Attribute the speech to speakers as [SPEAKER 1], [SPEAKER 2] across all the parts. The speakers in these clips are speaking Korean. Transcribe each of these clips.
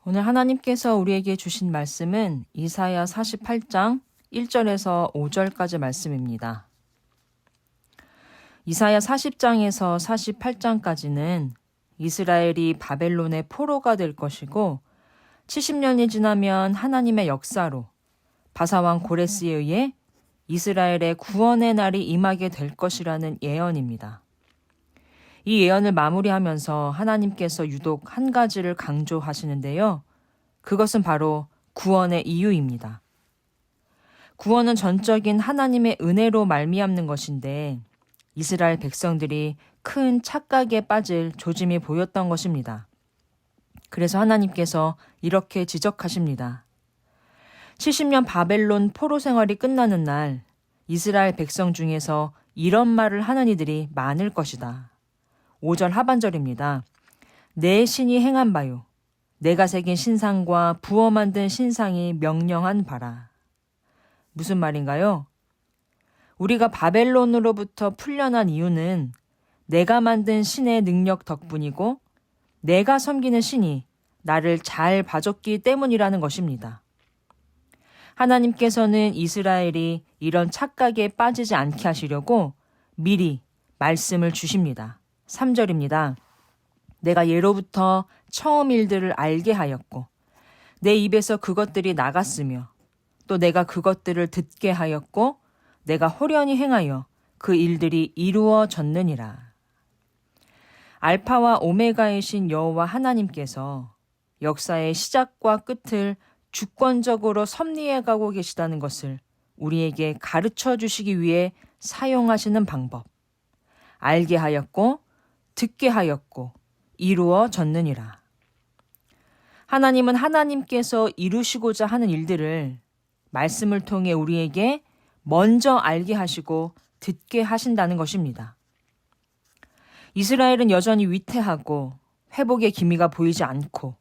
[SPEAKER 1] 오늘 하나님께서 우리에게 주신 말씀은 이사야 48장 1절에서 5절까지 말씀입니다. 이사야 40장에서 48장까지는 이스라엘이 바벨론의 포로가 될 것이고 70년이 지나면 하나님의 역사로 바사왕 고레스에 의해 이스라엘의 구원의 날이 임하게 될 것이라는 예언입니다. 이 예언을 마무리하면서 하나님께서 유독 한 가지를 강조하시는데요. 그것은 바로 구원의 이유입니다. 구원은 전적인 하나님의 은혜로 말미암는 것인데 이스라엘 백성들이 큰 착각에 빠질 조짐이 보였던 것입니다. 그래서 하나님께서 이렇게 지적하십니다. 70년 바벨론 포로 생활이 끝나는 날 이스라엘 백성 중에서 이런 말을 하는 이들이 많을 것이다. 5절 하반절입니다. 내 신이 행한 바요. 내가 새긴 신상과 부어 만든 신상이 명령한 바라. 무슨 말인가요? 우리가 바벨론으로부터 풀려난 이유는 내가 만든 신의 능력 덕분이고 내가 섬기는 신이 나를 잘 봐줬기 때문이라는 것입니다. 하나님께서는 이스라엘이 이런 착각에 빠지지 않게 하시려고 미리 말씀을 주십니다. 3절입니다. 내가 예로부터 처음 일들을 알게 하였고 내 입에서 그것들이 나갔으며 또 내가 그것들을 듣게 하였고 내가 호련히 행하여 그 일들이 이루어졌느니라. 알파와 오메가이신 여호와 하나님께서 역사의 시작과 끝을 주권적으로 섭리해 가고 계시다는 것을 우리에게 가르쳐 주시기 위해 사용하시는 방법. 알게 하였고 듣게 하였고 이루어졌느니라. 하나님은 하나님께서 이루시고자 하는 일들을 말씀을 통해 우리에게 먼저 알게 하시고 듣게 하신다는 것입니다. 이스라엘은 여전히 위태하고 회복의 기미가 보이지 않고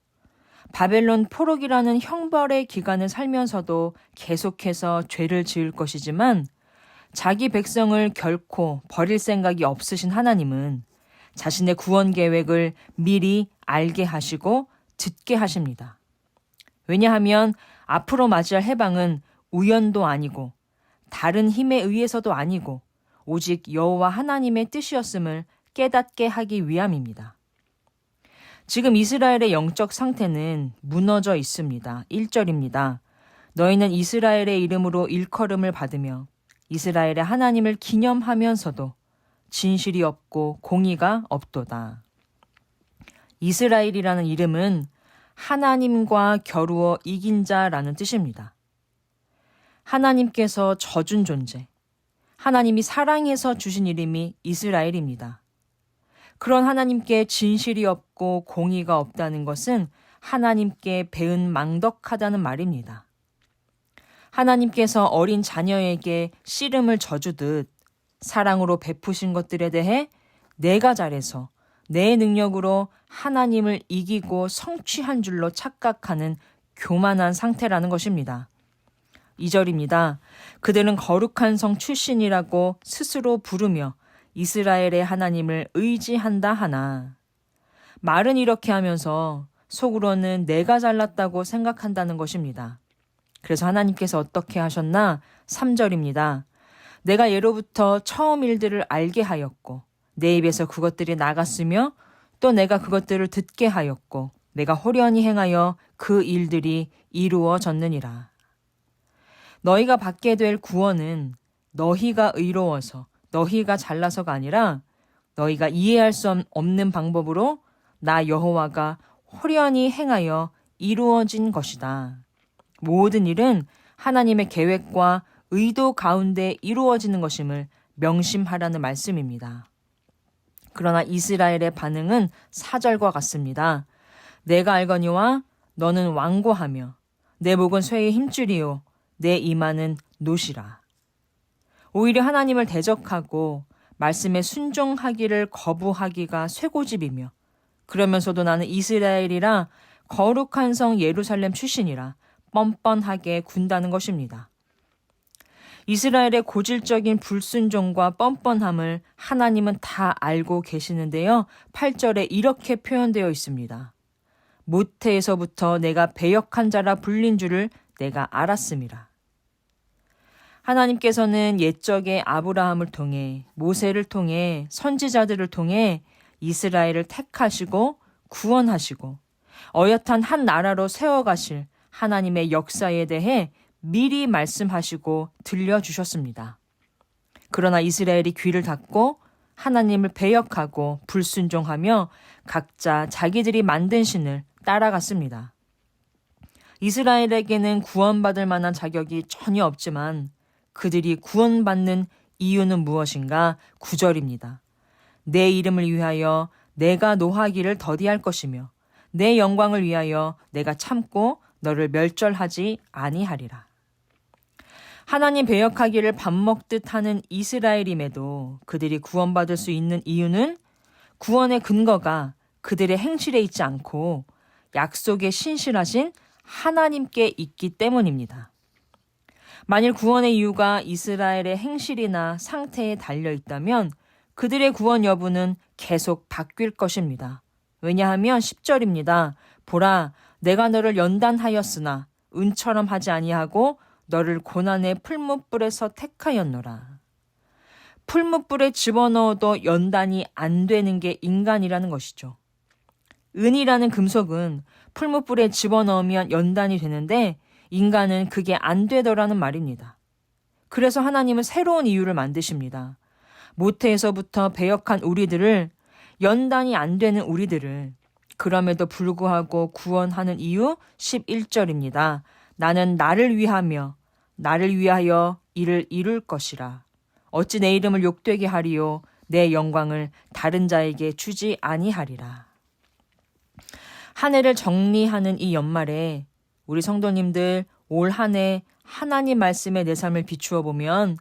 [SPEAKER 1] 바벨론 포로기라는 형벌의 기간을 살면서도 계속해서 죄를 지을 것이지만 자기 백성을 결코 버릴 생각이 없으신 하나님은 자신의 구원 계획을 미리 알게 하시고 듣게 하십니다. 왜냐하면 앞으로 맞이할 해방은 우연도 아니고 다른 힘에 의해서도 아니고 오직 여호와 하나님의 뜻이었음을 깨닫게 하기 위함입니다. 지금 이스라엘의 영적 상태는 무너져 있습니다. 1절입니다. 너희는 이스라엘의 이름으로 일컬음을 받으며 이스라엘의 하나님을 기념하면서도 진실이 없고 공의가 없도다. 이스라엘이라는 이름은 하나님과 겨루어 이긴 자라는 뜻입니다. 하나님께서 져준 존재, 하나님이 사랑해서 주신 이름이 이스라엘입니다. 그런 하나님께 진실이 없고 공의가 없다는 것은 하나님께 배은 망덕하다는 말입니다. 하나님께서 어린 자녀에게 씨름을 져주듯 사랑으로 베푸신 것들에 대해 내가 잘해서 내 능력으로 하나님을 이기고 성취한 줄로 착각하는 교만한 상태라는 것입니다. 2절입니다. 그들은 거룩한 성 출신이라고 스스로 부르며 이스라엘의 하나님을 의지한다 하나. 말은 이렇게 하면서 속으로는 내가 잘났다고 생각한다는 것입니다. 그래서 하나님께서 어떻게 하셨나? 3절입니다. 내가 예로부터 처음 일들을 알게 하였고 내 입에서 그것들이 나갔으며 또 내가 그것들을 듣게 하였고 내가 호련히 행하여 그 일들이 이루어졌느니라. 너희가 받게 될 구원은 너희가 의로워서 너희가 잘나서가 아니라 너희가 이해할 수 없는 방법으로 나 여호와가 호련히 행하여 이루어진 것이다. 모든 일은 하나님의 계획과 의도 가운데 이루어지는 것임을 명심하라는 말씀입니다. 그러나 이스라엘의 반응은 4절과 같습니다. 내가 알거니와 너는 완고하며 내 목은 쇠의 힘줄이요 내 이마는 노시라. 오히려 하나님을 대적하고 말씀에 순종하기를 거부하기가 쇠고집이며 그러면서도 나는 이스라엘이라 거룩한 성 예루살렘 출신이라 뻔뻔하게 군다는 것입니다. 이스라엘의 고질적인 불순종과 뻔뻔함을 하나님은 다 알고 계시는데요. 8절에 이렇게 표현되어 있습니다. 모태에서부터 내가 배역한 자라 불린 줄을 내가 알았음이라. 하나님께서는 옛적에 아브라함을 통해, 모세를 통해, 선지자들을 통해 이스라엘을 택하시고 구원하시고 어엿한 한 나라로 세워가실 하나님의 역사에 대해 미리 말씀하시고 들려주셨습니다. 그러나 이스라엘이 귀를 닫고 하나님을 배역하고 불순종하며 각자 자기들이 만든 신을 따라갔습니다. 이스라엘에게는 구원받을 만한 자격이 전혀 없지만 그들이 구원받는 이유는 무엇인가? 9절입니다. 내 이름을 위하여 내가 노하기를 더디할 것이며 내 영광을 위하여 내가 참고 너를 멸절하지 아니하리라. 하나님 배역하기를 밥 먹듯 하는 이스라엘임에도 그들이 구원받을 수 있는 이유는 구원의 근거가 그들의 행실에 있지 않고 약속에 신실하신 하나님께 있기 때문입니다. 만일 구원의 이유가 이스라엘의 행실이나 상태에 달려 있다면 그들의 구원 여부는 계속 바뀔 것입니다. 왜냐하면 10절입니다. 보라, 내가 너를 연단하였으나 은처럼 하지 아니하고 너를 고난의 풀무불에서 택하였노라. 풀무불에 집어넣어도 연단이 안 되는 게 인간이라는 것이죠. 은이라는 금속은 풀무불에 집어넣으면 연단이 되는데 인간은 그게 안 되더라는 말입니다. 그래서 하나님은 새로운 이유를 만드십니다. 모태에서부터 배역한 우리들을, 연단이 안 되는 우리들을, 그럼에도 불구하고 구원하는 이유 11절입니다. 나는 나를 위하며 나를 위하여 이를 이룰 것이라. 어찌 내 이름을 욕되게 하리요 내 영광을 다른 자에게 주지 아니하리라. 한 해를 정리하는 이 연말에 우리 성도님들 올 한 해 하나님 말씀에 내 삶을 비추어 보면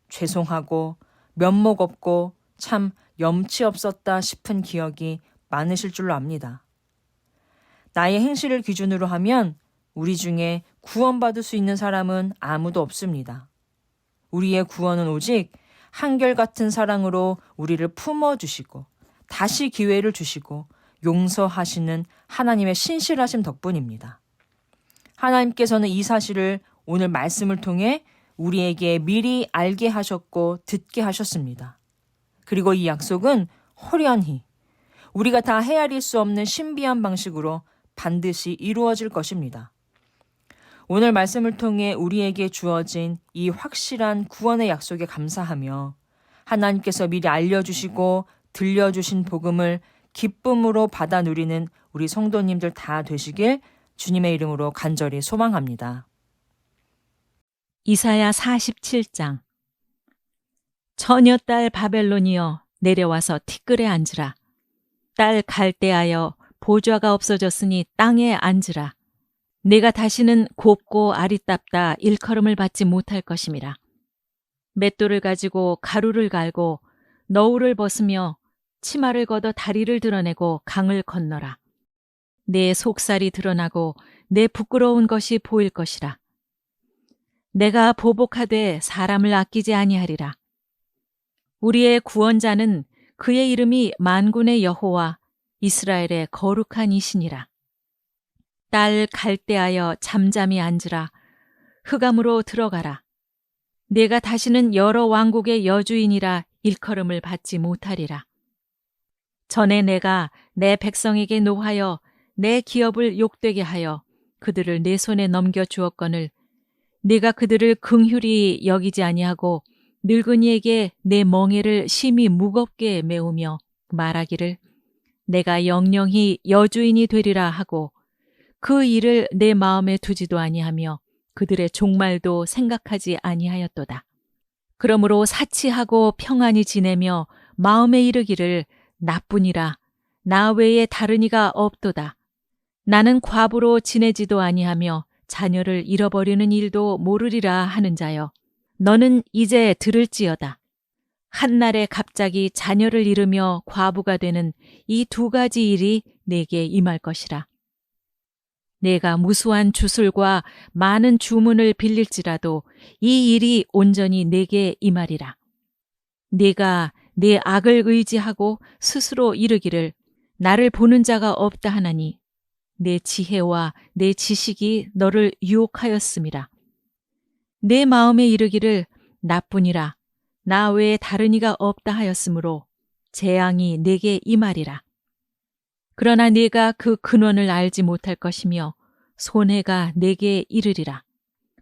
[SPEAKER 1] 죄송하고 면목 없고 참 염치 없었다 싶은 기억이 많으실 줄로 압니다. 나의 행실을 기준으로 하면 우리 중에 구원받을 수 있는 사람은 아무도 없습니다. 우리의 구원은 오직 한결같은 사랑으로 우리를 품어주시고 다시 기회를 주시고 용서하시는 하나님의 신실하심 덕분입니다. 하나님께서는 이 사실을 오늘 말씀을 통해 우리에게 미리 알게 하셨고 듣게 하셨습니다. 그리고 이 약속은 호련히 우리가 다 헤아릴 수 없는 신비한 방식으로 반드시 이루어질 것입니다. 오늘 말씀을 통해 우리에게 주어진 이 확실한 구원의 약속에 감사하며 하나님께서 미리 알려주시고 들려주신 복음을 기쁨으로 받아 누리는 우리 성도님들 다 되시길 주님의 이름으로 간절히 소망합니다.
[SPEAKER 2] 이사야 47장. 처녀딸 바벨론이여 내려와서 티끌에 앉으라. 딸 갈대하여 보좌가 없어졌으니 땅에 앉으라. 내가 다시는 곱고 아리답다 일컬음을 받지 못할 것임이라. 맷돌을 가지고 가루를 갈고 너울을 벗으며 치마를 걷어 다리를 드러내고 강을 건너라. 내 속살이 드러나고 내 부끄러운 것이 보일 것이라. 내가 보복하되 사람을 아끼지 아니하리라. 우리의 구원자는 그의 이름이 만군의 여호와 이스라엘의 거룩한 이시니라. 딸 갈대하여 잠잠히 앉으라. 흑암으로 들어가라. 내가 다시는 여러 왕국의 여주인이라 일컬음을 받지 못하리라. 전에 내가 내 백성에게 노하여 내 기업을 욕되게 하여 그들을 내 손에 넘겨 주었거늘 내가 그들을 긍휼히 여기지 아니하고 늙은이에게 내 멍에를 심히 무겁게 메우며 말하기를 내가 영영히 여주인이 되리라 하고 그 일을 내 마음에 두지도 아니하며 그들의 종말도 생각하지 아니하였도다. 그러므로 사치하고 평안히 지내며 마음에 이르기를 나뿐이라 나 외에 다른 이가 없도다. 나는 과부로 지내지도 아니하며 자녀를 잃어버리는 일도 모르리라 하는 자여. 너는 이제 들을지어다. 한날에 갑자기 자녀를 잃으며 과부가 되는 이 두 가지 일이 내게 임할 것이라. 내가 무수한 주술과 많은 주문을 빌릴지라도 이 일이 온전히 내게 임하리라. 네가 내 악을 의지하고 스스로 이르기를 나를 보는 자가 없다 하나니 내 지혜와 내 지식이 너를 유혹하였음이라. 내 마음에 이르기를 나뿐이라 나 외에 다른 이가 없다 하였으므로 재앙이 내게 임하리라. 그러나 네가 그 근원을 알지 못할 것이며 손해가 내게 이르리라.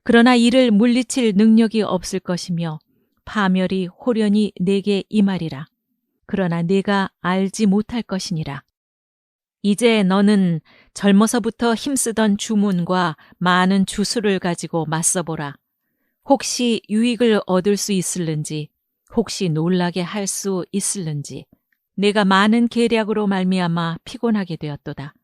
[SPEAKER 2] 그러나 이를 물리칠 능력이 없을 것이며 파멸이 홀연히 내게 임하리라. 그러나 네가 알지 못할 것이니라. 이제 너는 젊어서부터 힘쓰던 주문과 많은 주술을 가지고 맞서보라. 혹시 유익을 얻을 수 있을는지, 혹시 놀라게 할 수 있을는지. 내가 많은 계략으로 말미암아 피곤하게 되었도다.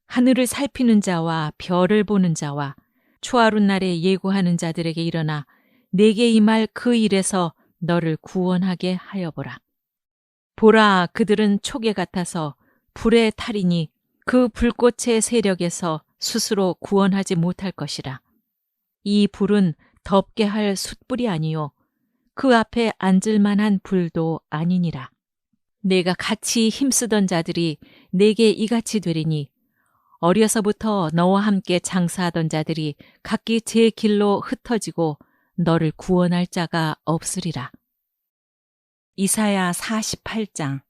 [SPEAKER 2] 하늘을 살피는 자와 별을 보는 자와 초하룻날에 예고하는 자들에게 일어나 내게 임할 그 일에서 너를 구원하게 하여보라. 보라, 그들은 촉에 같아서 불에 타리니 그 불꽃의 세력에서 스스로 구원하지 못할 것이라. 이 불은 덮게 할 숯불이 아니요 그 앞에 앉을 만한 불도 아니니라. 내가 같이 힘쓰던 자들이 내게 이같이 되리니 어려서부터 너와 함께 장사하던 자들이 각기 제 길로 흩어지고 너를 구원할 자가 없으리라. 이사야 48장.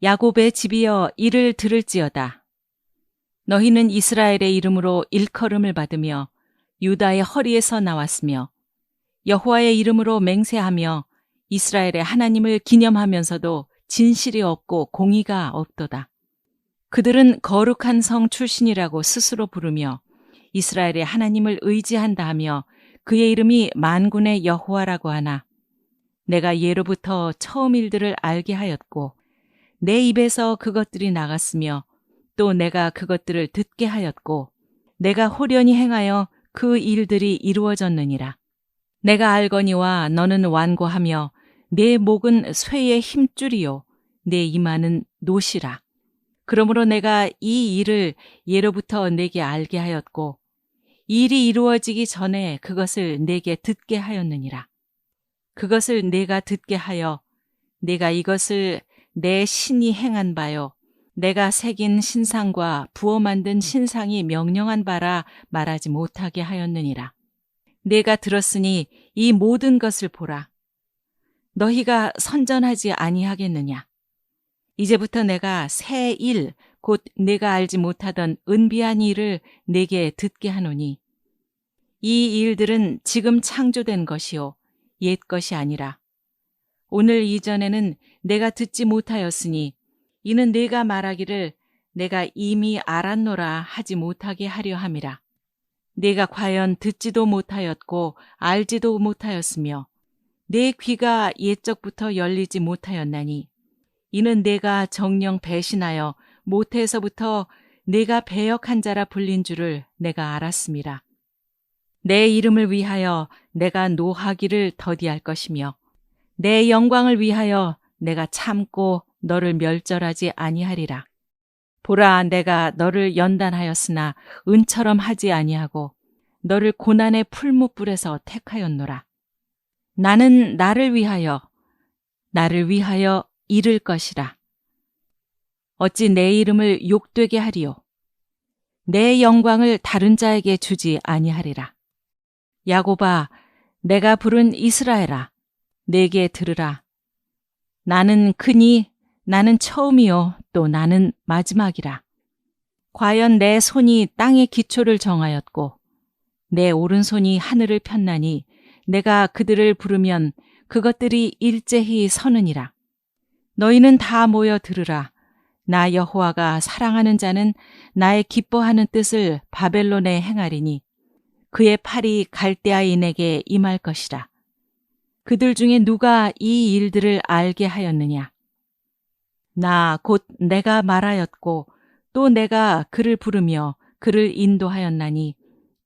[SPEAKER 2] 야곱의 집이여 이를 들을지어다. 너희는 이스라엘의 이름으로 일컬음을 받으며 유다의 허리에서 나왔으며 여호와의 이름으로 맹세하며 이스라엘의 하나님을 기념하면서도 진실이 없고 공의가 없도다. 그들은 거룩한 성 출신이라고 스스로 부르며 이스라엘의 하나님을 의지한다 하며 그의 이름이 만군의 여호와라고 하나 내가 예로부터 처음 일들을 알게 하였고 내 입에서 그것들이 나갔으며 또 내가 그것들을 듣게 하였고 내가 호련히 행하여 그 일들이 이루어졌느니라. 내가 알거니와 너는 완고하며 내 목은 쇠의 힘줄이요 내 이마는 노시라. 그러므로 내가 이 일을 예로부터 내게 알게 하였고 일이 이루어지기 전에 그것을 내게 듣게 하였느니라. 그것을 내가 듣게 하여 내가 이것을 내 신이 행한 바요 내가 새긴 신상과 부어 만든 신상이 명령한 바라 말하지 못하게 하였느니라. 내가 들었으니 이 모든 것을 보라. 너희가 선전하지 아니하겠느냐? 이제부터 내가 새 일, 곧 내가 알지 못하던 은비한 일을 내게 듣게 하노니 이 일들은 지금 창조된 것이요 옛 것이 아니라 오늘 이전에는 내가 듣지 못하였으니 이는 내가 말하기를 내가 이미 알았노라 하지 못하게 하려 함이라. 내가 과연 듣지도 못하였고 알지도 못하였으며 내 귀가 옛적부터 열리지 못하였나니 이는 내가 정령 배신하여 모태에서부터 내가 배역한 자라 불린 줄을 내가 알았음이라. 내 이름을 위하여 내가 노하기를 더디할 것이며 내 영광을 위하여 내가 참고 너를 멸절하지 아니하리라. 보라, 내가 너를 연단하였으나 은처럼 하지 아니하고 너를 고난의 풀무불에서 택하였노라. 나는 나를 위하여 이를 것이라. 어찌 내 이름을 욕되게 하리요? 내 영광을 다른 자에게 주지 아니하리라. 야곱아, 내가 부른 이스라엘아, 내게 들으라. 나는 크니 나는 처음이요 또 나는 마지막이라. 과연 내 손이 땅의 기초를 정하였고 내 오른손이 하늘을 폈나니 내가 그들을 부르면 그것들이 일제히 서느니라. 너희는 다 모여 들으라. 나 여호와가 사랑하는 자는 나의 기뻐하는 뜻을 바벨론에 행하리니 그의 팔이 갈대아인에게 임할 것이라. 그들 중에 누가 이 일들을 알게 하였느냐? 나 곧 내가 말하였고 또 내가 그를 부르며 그를 인도하였나니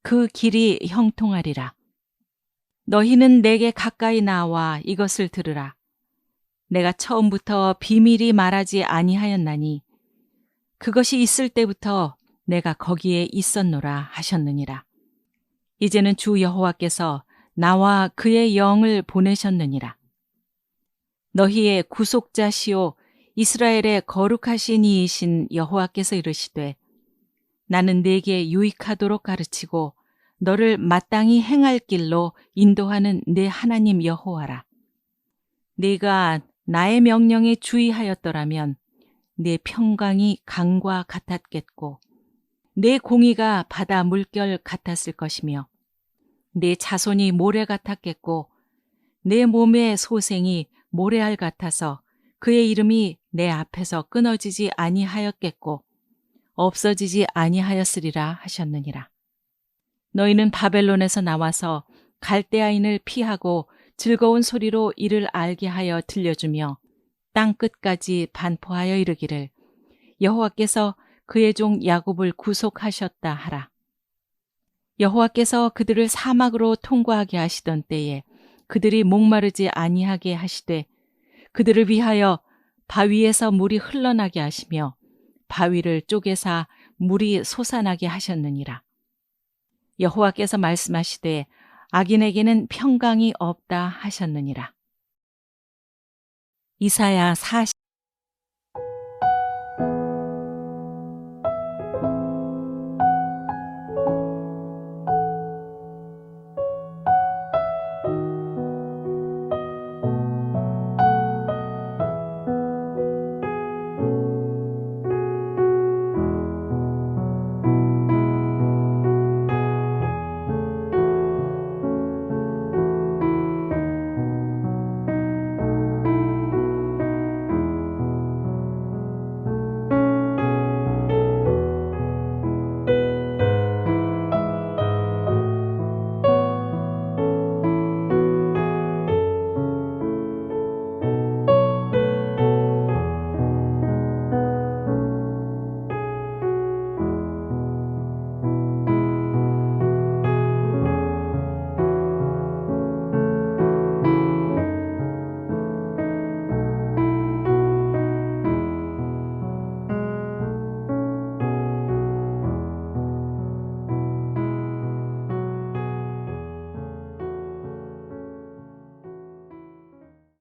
[SPEAKER 2] 그 길이 형통하리라. 너희는 내게 가까이 나와 이것을 들으라. 내가 처음부터 비밀이 말하지 아니하였나니 그것이 있을 때부터 내가 거기에 있었노라 하셨느니라. 이제는 주 여호와께서 나와 그의 영을 보내셨느니라. 너희의 구속자시오 이스라엘의 거룩하신 이이신 여호와께서 이르시되 나는 네게 유익하도록 가르치고 너를 마땅히 행할 길로 인도하는 내 하나님 여호와라. 네가 나의 명령에 주의하였더라면 내 평강이 강과 같았겠고 내 공의가 바다 물결 같았을 것이며 내 자손이 모래 같았겠고 내 몸의 소생이 모래알 같아서 그의 이름이 내 앞에서 끊어지지 아니하였겠고 없어지지 아니하였으리라 하셨느니라. 너희는 바벨론에서 나와서 갈대아인을 피하고 즐거운 소리로 이를 알게 하여 들려주며 땅 끝까지 반포하여 이르기를 여호와께서 그의 종 야곱을 구속하셨다 하라. 여호와께서 그들을 사막으로 통과하게 하시던 때에 그들이 목마르지 아니하게 하시되 그들을 위하여 바위에서 물이 흘러나게 하시며 바위를 쪼개사 물이 솟아나게 하셨느니라. 여호와께서 말씀하시되 악인에게는 평강이 없다 하셨느니라. 이사야